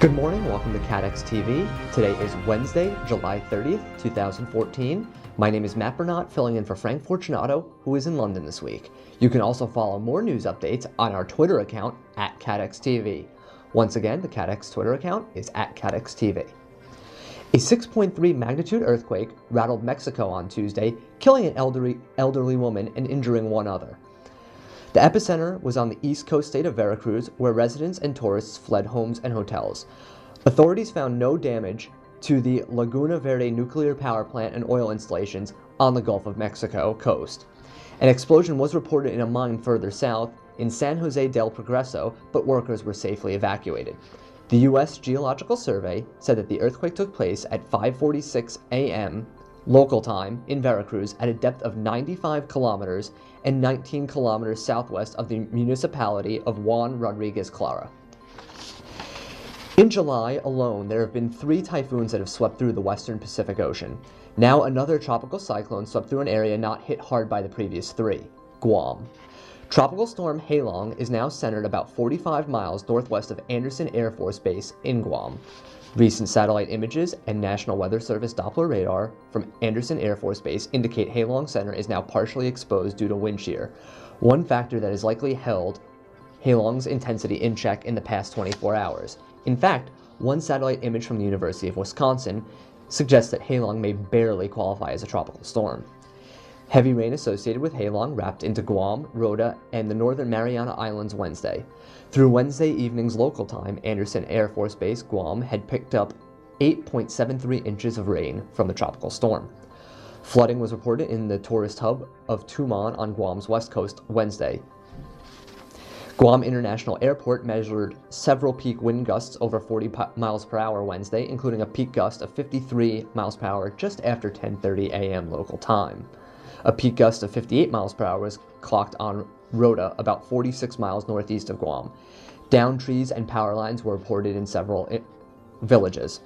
Good morning, welcome to Catex TV. Today is Wednesday, July 30th, 2014. My name is Matt Bernat, filling in for Frank Fortunato, who is in London this week. You can also follow more news updates on our Twitter account, @CatexTV. Once again, the Catex Twitter account is @CatexTV. A 6.3 magnitude earthquake rattled Mexico on Tuesday, killing an elderly woman and injuring one other. The epicenter was on the east coast state of Veracruz, where residents and tourists fled homes and hotels. Authorities found no damage to the Laguna Verde nuclear power plant and oil installations on the Gulf of Mexico coast. An explosion was reported in a mine further south in San Jose del Progreso, but workers were safely evacuated. The U.S. Geological Survey said that the earthquake took place at 5:46 a.m. local time in Veracruz at a depth of 95 kilometers and 19 kilometers southwest of the municipality of Juan Rodriguez Clara. In July alone, there have been 3 typhoons that have swept through the western Pacific Ocean. Now another tropical cyclone swept through an area not hit hard by the previous 3, Guam. Tropical storm Halong is now centered about 45 miles northwest of Andersen Air Force Base in Guam. Recent satellite images and National Weather Service Doppler radar from Andersen Air Force Base indicate Halong Center is now partially exposed due to wind shear, one factor that has likely held Halong's intensity in check in the past 24 hours. In fact, one satellite image from the University of Wisconsin suggests that Halong may barely qualify as a tropical storm. Heavy rain associated with Halong wrapped into Guam, Rota, and the Northern Mariana Islands Wednesday. Through Wednesday evening's local time, Andersen Air Force Base, Guam, had picked up 8.73 inches of rain from the tropical storm. Flooding was reported in the tourist hub of Tumon on Guam's west coast Wednesday. Guam International Airport measured several peak wind gusts over 40 miles per hour Wednesday, including a peak gust of 53 miles per hour just after 10:30 a.m. local time. A peak gust of 58 miles per hour was clocked on Rota, about 46 miles northeast of Guam. Downed trees and power lines were reported in several villages.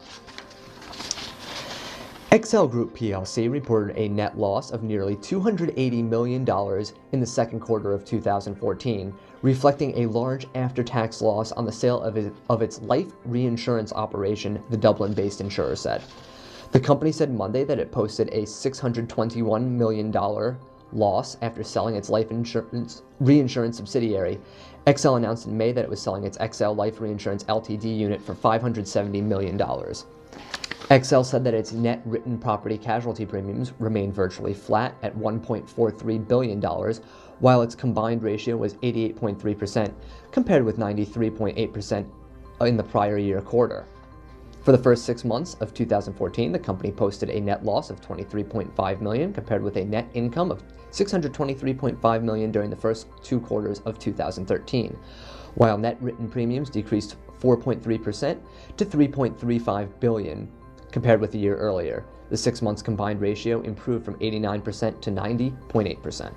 XL Group plc reported a net loss of nearly $280 million in the second quarter of 2014, reflecting a large after-tax loss on the sale of its life reinsurance operation, the Dublin-based insurer said. The company said Monday that it posted a $621 million loss after selling its life reinsurance subsidiary. XL announced in May that it was selling its XL Life Reinsurance Ltd unit for $570 million. XL said that its net written property casualty premiums remained virtually flat at $1.43 billion, while its combined ratio was 88.3%, compared with 93.8% in the prior year quarter. For the first 6 months of 2014, the company posted a net loss of $23.5 million, compared with a net income of $623.5 million during the first 2 quarters of 2013, while net written premiums decreased 4.3% to $3.35 billion, compared with a year earlier. The 6 months combined ratio improved from 89% to 90.8%.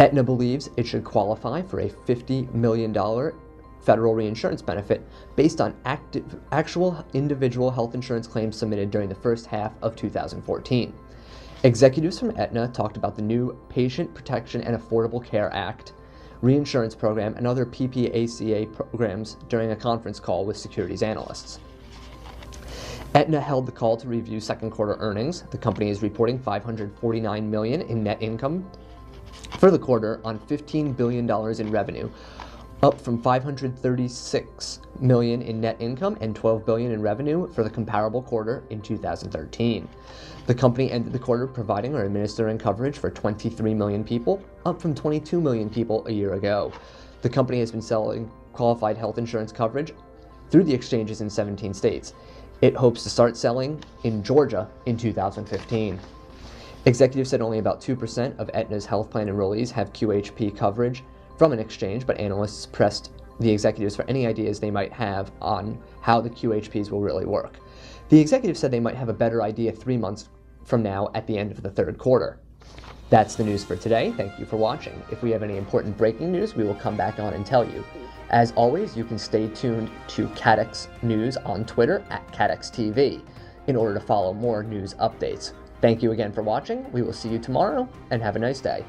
Aetna believes it should qualify for a $50 million federal reinsurance benefit based on actual individual health insurance claims submitted during the first half of 2014. Executives from Aetna talked about the new Patient Protection and Affordable Care Act reinsurance program and other PPACA programs during a conference call with securities analysts. Aetna held the call to review second quarter earnings. The company is reporting $549 million in net income for the quarter on $15 billion in revenue, up from $536 million in net income and $12 billion in revenue for the comparable quarter in 2013. The company ended the quarter providing or administering coverage for 23 million people, up from 22 million people a year ago. The company has been selling qualified health insurance coverage through the exchanges in 17 states. It hopes to start selling in Georgia in 2015. Executives said only about 2% of Aetna's health plan enrollees have QHP coverage from an exchange, but analysts pressed the executives for any ideas they might have on how the QHPs will really work. The executives said they might have a better idea 3 months from now at the end of the third quarter. That's the news for today. Thank you for watching. If we have any important breaking news, we will come back on and tell you. As always, you can stay tuned to Catex News on Twitter @CatexTV in order to follow more news updates. Thank you again for watching. We will see you tomorrow, and have a nice day.